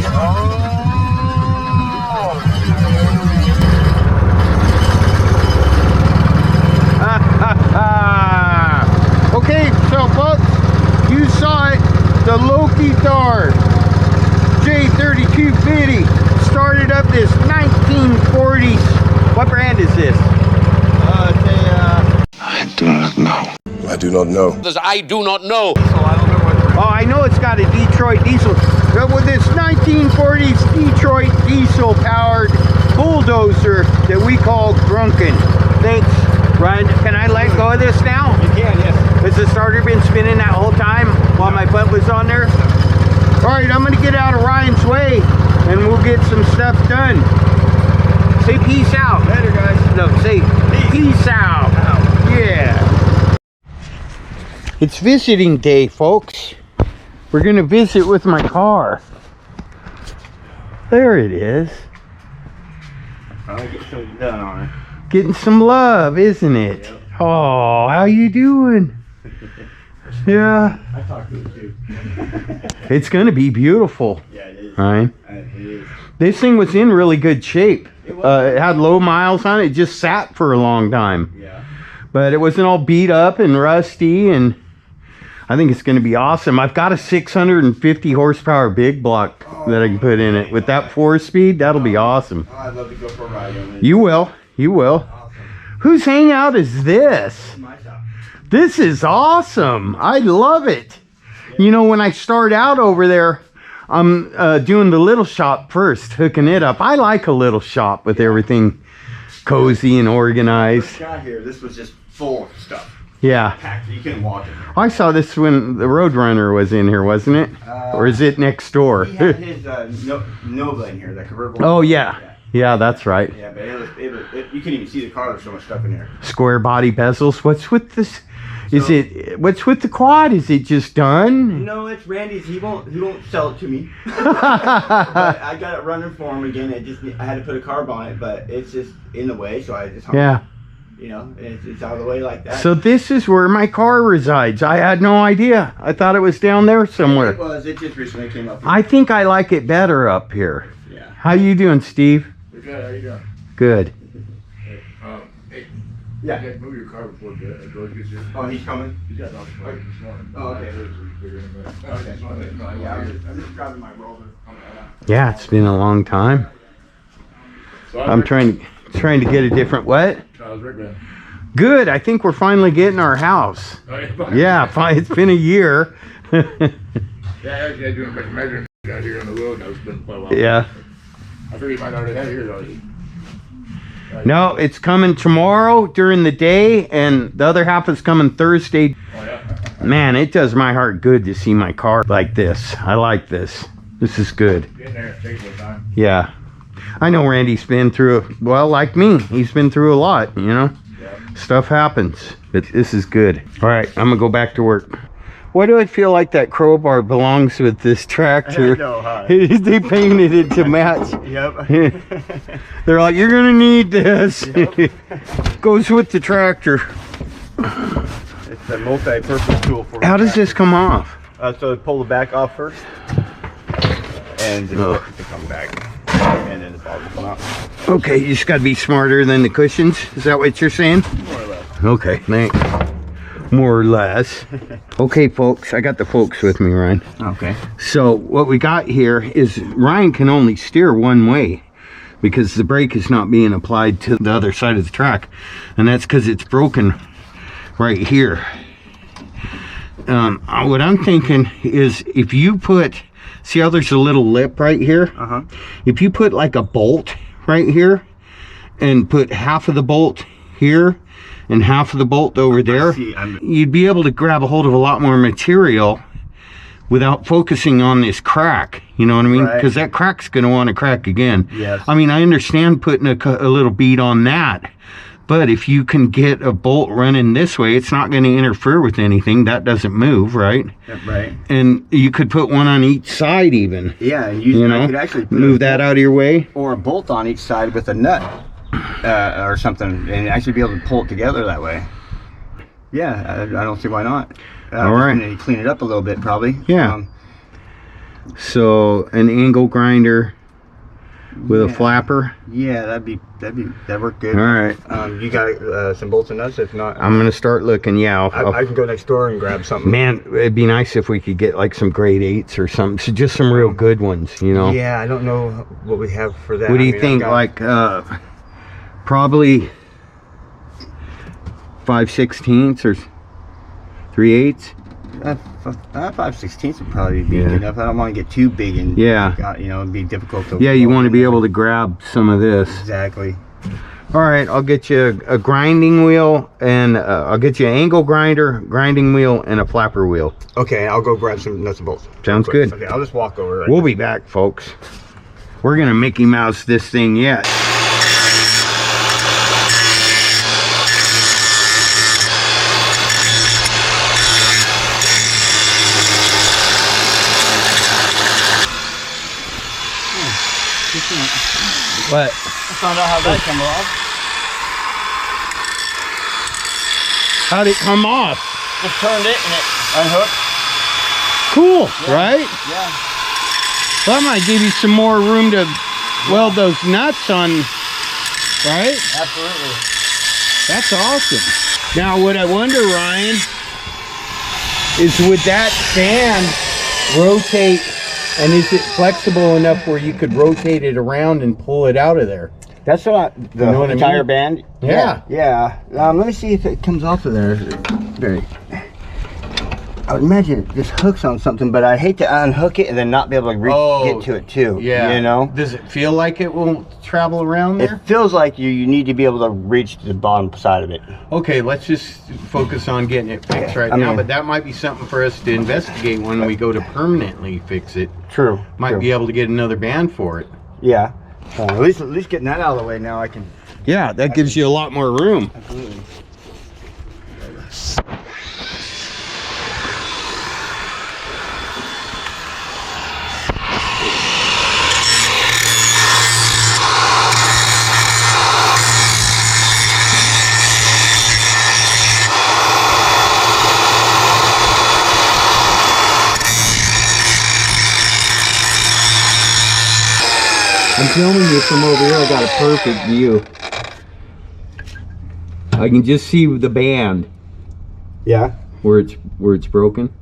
Okay, so folks, you saw it. The Loki Thor J3250 started up this 1940s. What brand is this? I do not know. I do not know. I do not know. Oh, I know it's got a Detroit diesel. But with this 1940s Detroit diesel powered bulldozer that we call Drunken. Thanks, Ryan. Can I let go of this now? You can, yes. Has the starter been spinning that whole time while my butt was on there? All right, I'm gonna get out of Ryan's way and we'll get some stuff done. Say peace out. Later, guys. No, say peace out. Yeah. It's visiting day, folks. We're gonna visit with my car. There it is. I'll get something done on it. Getting some love, isn't it? Yep. Oh, how you doing? Yeah. I talked to it too. It's going to be beautiful. Yeah, it is. Right? It is. This thing was in really good shape. It was. It had low miles on it. It just sat for a long time. Yeah. But it wasn't all beat up and rusty, and I think it's going to be awesome. I've got a 650 horsepower big block that I can put in it. With that 4-speed, that'll be awesome. Oh, I'd love to go for a ride on it. You will. You will. Awesome. Whose hangout is this? My shop. This is awesome. I love it. You know, when I start out over there, I'm doing the little shop first, hooking it up. I like a little shop with everything cozy and organized. First got here, this was just full of stuff. Yeah. Packed. You couldn't walk in there. I saw this when the Roadrunner was in here, wasn't it? Or is it next door? He had his Nova in here, that convertible. Oh, yeah. Yeah, that's right. Yeah, but you couldn't even see the car. There's so much stuff in there. Square body bezels. What's with this? What's with the quad? Is it just done? No, it's Randy's. He won't sell it to me. But I got it running for him again. I had to put a carb on it, but it's just in the way, so I just hung Yeah. it. You know, it's out of the way like that. So this is where my car resides. I had no idea. I thought it was down there somewhere. It was. It just recently came up. I think I like it better up here. Yeah. How you doing, Steve? We're good. How you doing? Good. Hey, Yeah. move your car before George gets here. Oh, he's coming? He got off the plane this morning. Oh, okay. Okay. Yeah, I'm just grabbing my roller. Yeah, it's been a long time. I'm trying to get a different what? How's Rick been? Good. I think we're finally getting our house. Yeah, it's been a year. Yeah, actually, I'm doing a bunch of measuring out here on the road. It's been quite a while. Yeah. I figured you might already have it here already. No, it's coming tomorrow during the day, and the other half is coming Thursday. Oh, yeah. Man, it does my heart good to see my car like this. I like this. This is good. Getting there, it takes a little time. Yeah. I know Randy's been through, well, like me, he's been through a lot, you know? Yeah. Stuff happens, but this is good. All right, I'm gonna go back to work. Why do I feel like that crowbar belongs with this tractor? I know, huh? They painted it to match. Yep. They're like, you're gonna need this. Yep. Goes with the tractor. It's a multi-purpose tool for. How does this come off? So pull the back off first, and then to come back, and then the ball will come out. Okay, you just gotta be smarter than the cushions. Is that what you're saying? More or less. Okay, thanks. More or less. Okay, folks, I got the folks with me, Ryan. Okay. So what we got here is Ryan can only steer one way because the brake is not being applied to the other side of the track, and that's because it's broken right here. What I'm thinking is if you put, see how there's a little lip right here? If you put like a bolt right here and put half of the bolt here and half of the bolt over there, you'd be able to grab a hold of a lot more material without focusing on this crack. You know what I mean? Because that crack's going to want to crack again. Yes. I mean, I understand putting a little bead on that, but if you can get a bolt running this way, it's not going to interfere with anything. That doesn't move, right? Right. And you could put one on each side even. Yeah, and You know, I could actually put move that out of your way. or a bolt on each side with a nut or something, and actually be able to pull it together that way. Yeah, I don't see why not. All right. And clean it up a little bit, probably. Yeah. So an angle grinder with a flapper. Yeah, that'd work good. All right. You got some bolts and nuts? If not, I'm gonna start looking. Yeah, I can go next door and grab something. Man, it'd be nice if we could get like some grade 8s or something. So just some real good ones, you know. Yeah, I don't know what we have for that. What do you think? Like probably 5/16 or 3/8. 5/16 would probably be good enough. I don't want to get too big and you know, it'd be difficult to. Yeah, you want to be able to grab some of this. Exactly. All right, I'll get you a grinding wheel, and I'll get you an angle grinder, grinding wheel, and a flapper wheel. Okay, I'll go grab some nuts and bolts. Sounds good. Okay, I'll just walk over. We'll be back, folks. We're gonna Mickey Mouse this thing yet. What? I found out how that came off. How'd it come off? Just turned it and it unhook. Cool, right? Yeah. Well, that might give you some more room to weld those nuts on, right? Absolutely. That's awesome. Now, what I wonder, Ryan, is would that band rotate, and is it flexible enough where you could rotate it around and pull it out of there? That's what the You know what I entire mean? band. Yeah. Yeah. Let me see if it comes off of there. I would imagine it just hooks on something, but I'd hate to unhook it and then not be able to get to it too. Yeah. You know? Does it feel like it will travel around there? It feels like you need to be able to reach the bottom side of it. Okay, let's just focus on getting it fixed right now, but that might be something for us to investigate when we go to permanently fix it. True. Might be able to get another band for it. Yeah. At least getting that out of the way now I can. Yeah, that gives you a lot more room. Absolutely. I'm filming you from over here. I got a perfect view. I can just see the band. Yeah. Where it's broken.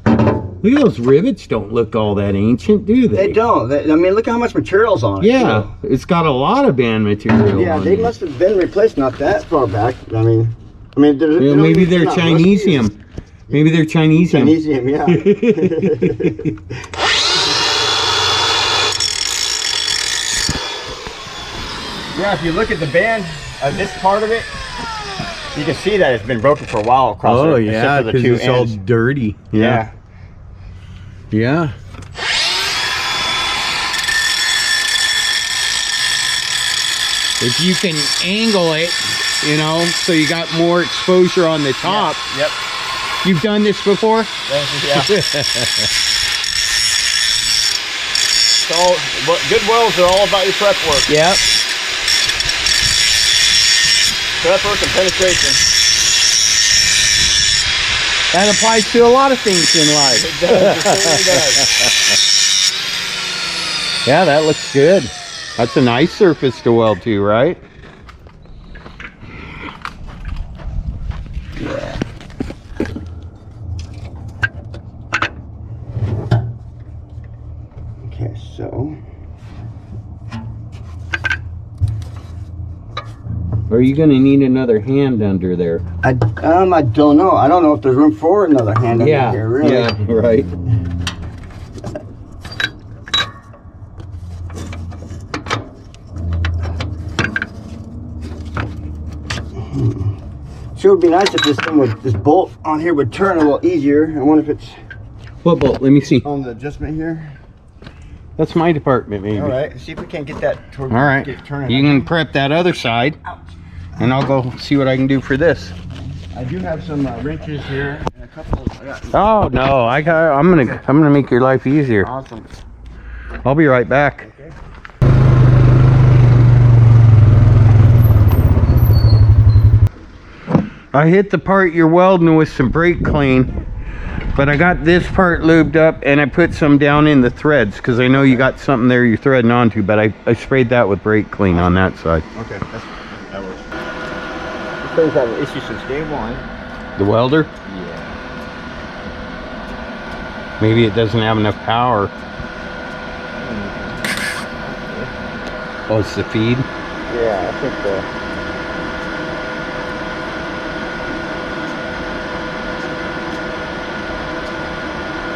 Look at those rivets. Don't look all that ancient, do they? They don't. I mean, look how much material's on it. Yeah, it's got a lot of band material. Yeah, on they it. must have been replaced not that far back. I mean, there's, Yeah, maybe they're Chinesium. Maybe they're Chinesium. Chinesium, yeah. Yeah, if you look at the band, this part of it, you can see that it's been broken for a while across Oh it, yeah, except for the because two it's all ends. dirty. Yeah. Yeah. If you can angle it, you know, so you got more exposure on the top. Yep. You've done this before? Yeah. So, good welds are all about your prep work. Yep. Prep work and penetration. That applies to a lot of things in life. It does. It certainly does. Yeah, that looks good. That's a nice surface to weld to, right? Yeah. Okay, so. Or are you going to need another hand under there? I don't know. I don't know if there's room for another hand under here, really. Yeah, right. Sure would be nice if this thing would, this bolt on here would turn a little easier. I wonder if it's What bolt? Let me see. on the adjustment here. That's my department, maybe. All right, see if we can't get that toward. All right. Get it turning. You can prep that other side, and I'll go see what I can do for this. I do have some wrenches here and a couple. I got, Oh no, I'm gonna make your life easier. awesome. I'll be right back. Okay. I hit the part you're welding with some brake clean, but I got this part lubed up and I put some down in the threads because I know you got something there you're threading onto, but I sprayed that with brake clean on that side. Okay, that works. This thing's having issues since day one. The welder? Yeah. Maybe it doesn't have enough power. Oh, it's the feed? Yeah, I think so.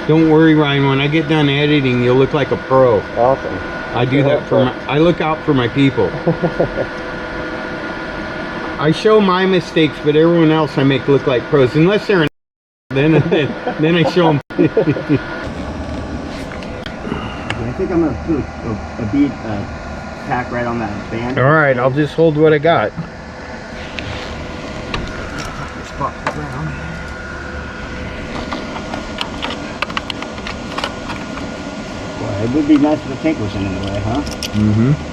Don't worry, Ryan, when I get done editing, you'll look like a pro. Awesome. I do that for I look out for my people. I show my mistakes, but everyone else I make look like pros, unless they're then I show them. I think I'm gonna put a bead tack right on that band. All right, I'll just hold what I got. Spot the ground. Well, it would be nice if the tank was in the way, huh? Mm-hmm.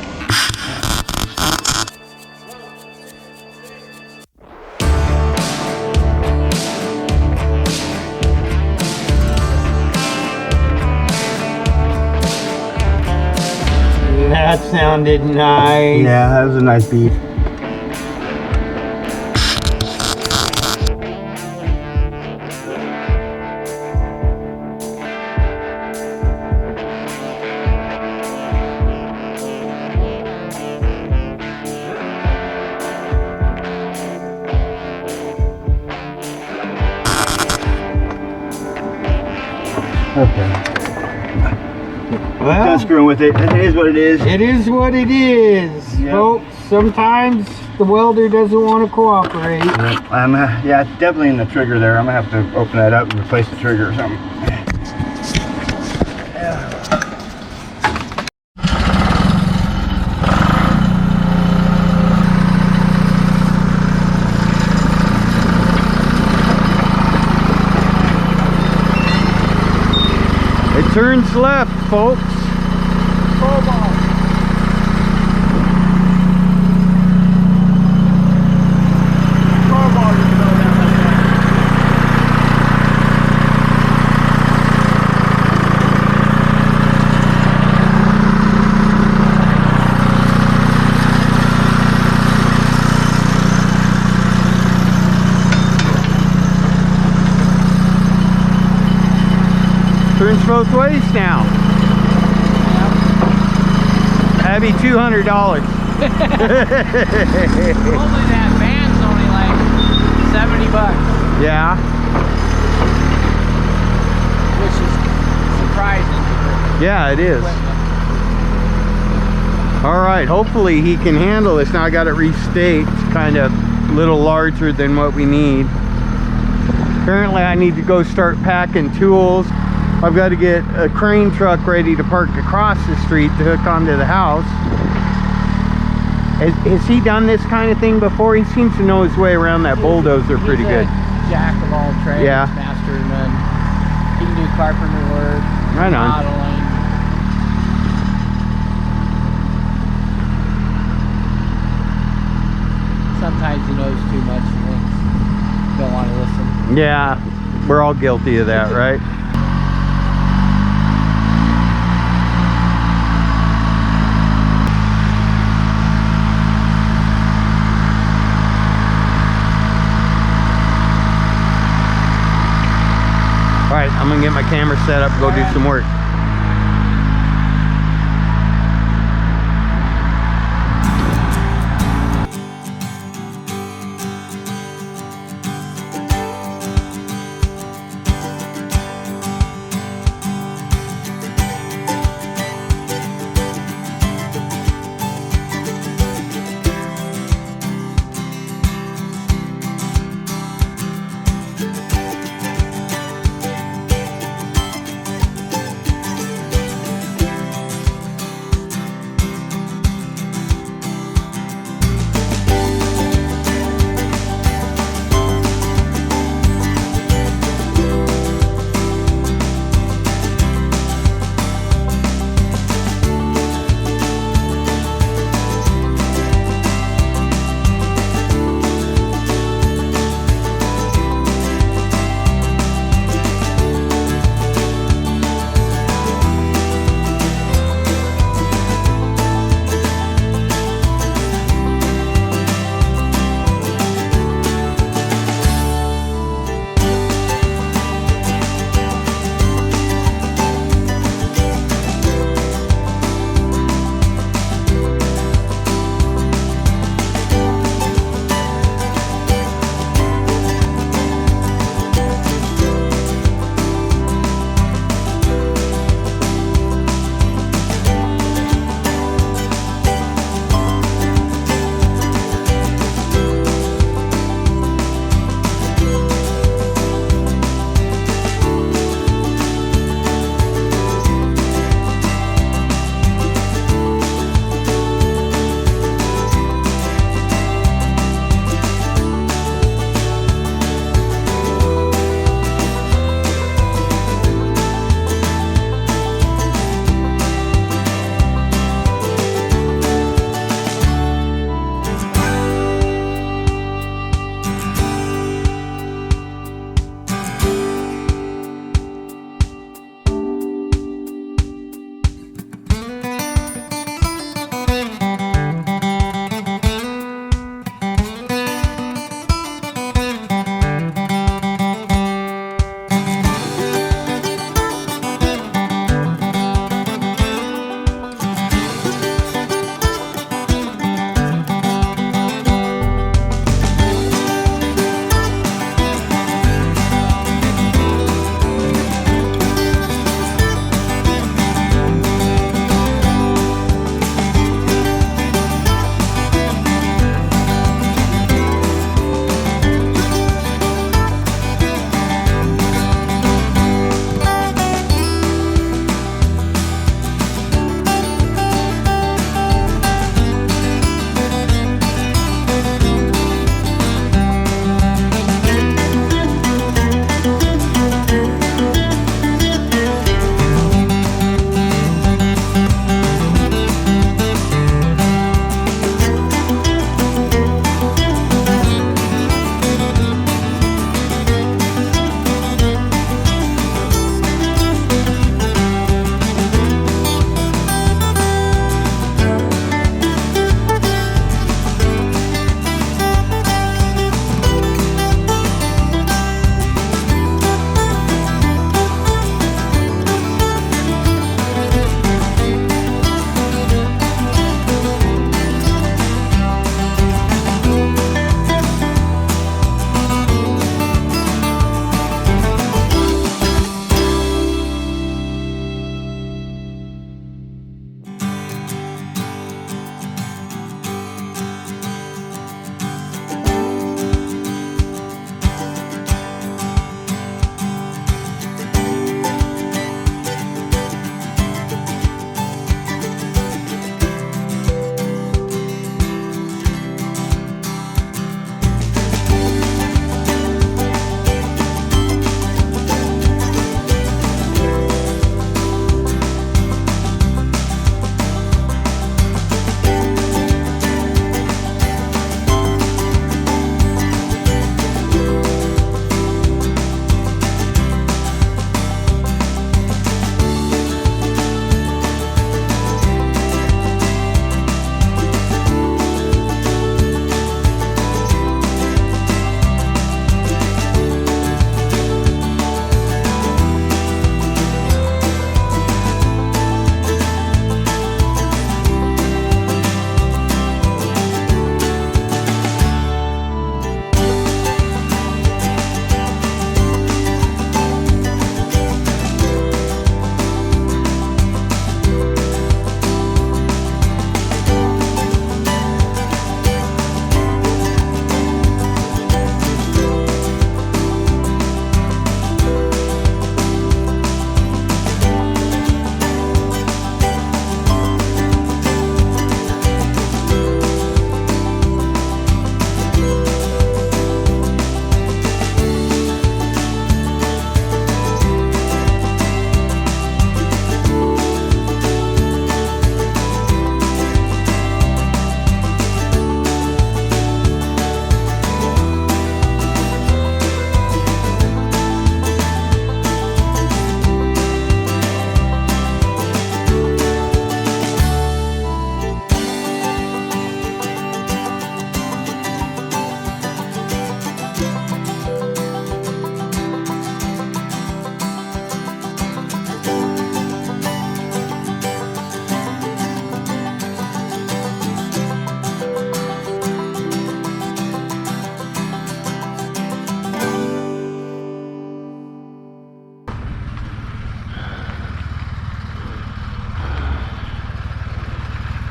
That sounded nice. Yeah, that was a nice beat. Okay. Well, Done screwing with it. It is what it is. it is what it is, Yep. folks. Sometimes the welder doesn't want to cooperate. Yep. Yeah, it's definitely in the trigger there. I'm gonna have to open that up and replace the trigger or something. It turns left, folks. Crowbar. Crowbar to go down like that. Turns both ways now. That'd be $200. Only that van's only like 70 bucks, Yeah, which is surprising. yeah, it is. All right, hopefully he can handle this. Now I got it restaked, kind of a little larger than what we need. Apparently I need to go start packing tools. I've got to get a crane truck ready to park across the street to hook onto the house. Has he done this kind of thing before? He seems to know his way around that bulldozer pretty good. Jack of all trades, Yeah. master of none. He can do carpenter work, Right on. modeling. Sometimes he knows too much and thinks don't want to listen. Yeah, we're all guilty of that, right? All right, I'm gonna get my camera set up, go do some work.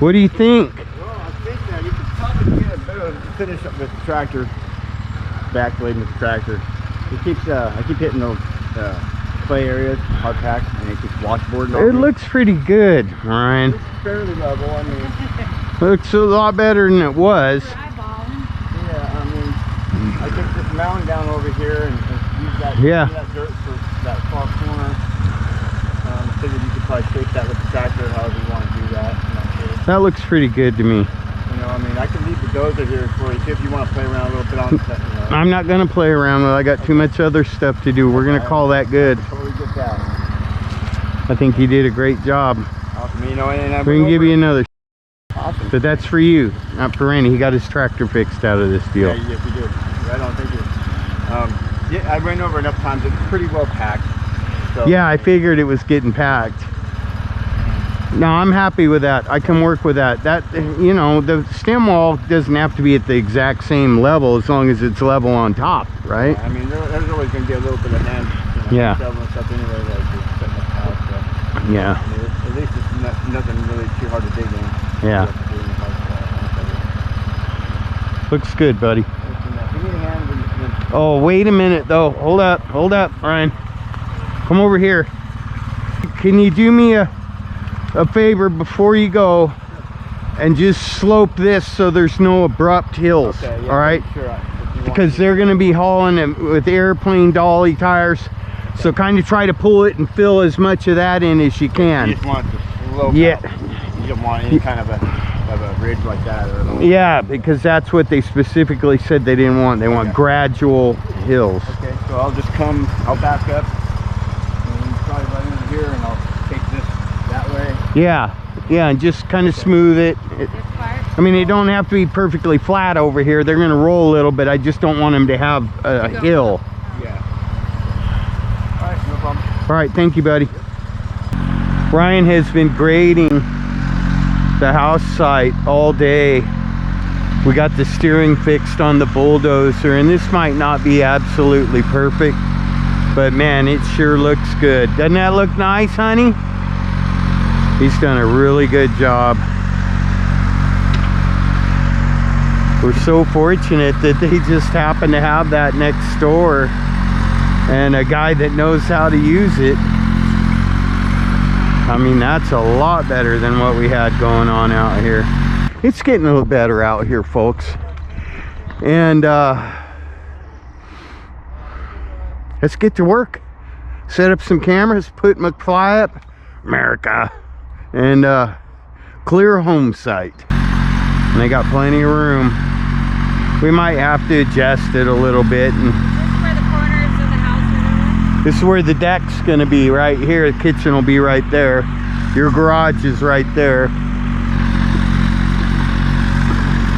What do you think? Well, I think that you could probably get a better finish up with the tractor, back blade with the tractor. It keeps, I keep hitting those clay areas, hard packs, and it keeps washboarding on It me. looks pretty good, Ryan. It's fairly level, I mean. Looks a lot better than it was. Yeah, I mean, I took this mound down over here and use that, Yeah. that dirt for that far corner. I figured you could probably shape that with the tractor, however you want to do that. I'm not sure. That looks pretty good to me. You know, I mean, I can leave the dozer here for you too if you want to play around a little bit on that. You know. I'm not gonna play around with it. I got too much other stuff to do. We're gonna call that good. Totally get that. I think you did a great job. Awesome. You know, and I We can give you another, awesome. but that's for you, not for Randy. He got his tractor fixed out of this deal. Yeah, yes, you did. Right on, thank you. Yeah, I ran over enough times. It's pretty well packed. So. Yeah, I figured it was getting packed. No, I'm happy with that. I can work with that. That, you know, the stem wall doesn't have to be at the exact same level as long as it's level on top, right? I mean, there's always going to be a little bit of hand, you know, Yeah. shoveling stuff anyway, like you're setting up the house. So, Yeah. I mean, at least it's nothing really too hard to dig in. Yeah. You have to do in the house, Looks good, buddy. If you need a hand, then Oh, wait a minute though. Hold up, Ryan. Come over here. Can you do me a favor before you go and just slope this so there's no abrupt hills? okay, yeah, all right? Sure. If you want Because they're going to be hauling it with airplane dolly tires. So kind of try to pull it and fill as much of that in as you You can. just want it to slope Yeah. out. You don't want any kind of a ridge like that. Or no. Yeah, because that's what they specifically said they didn't want. They want gradual hills. Okay, so I'll back up and try right into here, and I'll take this that way. Yeah, and just kind of smooth it. I mean, they don't have to be perfectly flat over here. They're going to roll a little bit. I just don't want them to have a hill. Yeah. All right, no problem. All right, thank you, buddy. Ryan has been grading the house site all day. We got the steering fixed on the bulldozer, and this might not be absolutely perfect, but man, it sure looks good. Doesn't that look nice, honey? He's done a really good job. We're so fortunate that they just happen to have that next door and a guy that knows how to use it. I mean, that's a lot better than what we had going on out here. It's getting a little better out here, folks. And let's get to work. Set up some cameras, put McFly up, America, and clear a home site. And they got plenty of room. We might have to adjust it a little bit. And Where the corners of the house are. this is where the deck's gonna be, right here. The kitchen will be right there. Your garage is right there.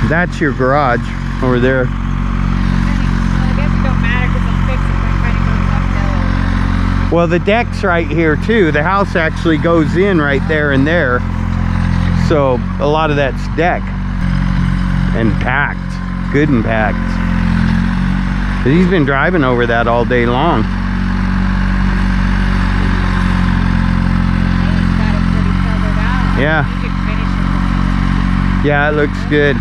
That's your garage over there. I guess it don't matter because I'm fixing my kind of goes uphill. Well, the deck's right here too. The house actually goes in right there and there. So a lot of that's deck and packed, good and packed. But he's been driving over that all day long. Got it pretty covered out. Yeah. You could finish it. Yeah, it looks good.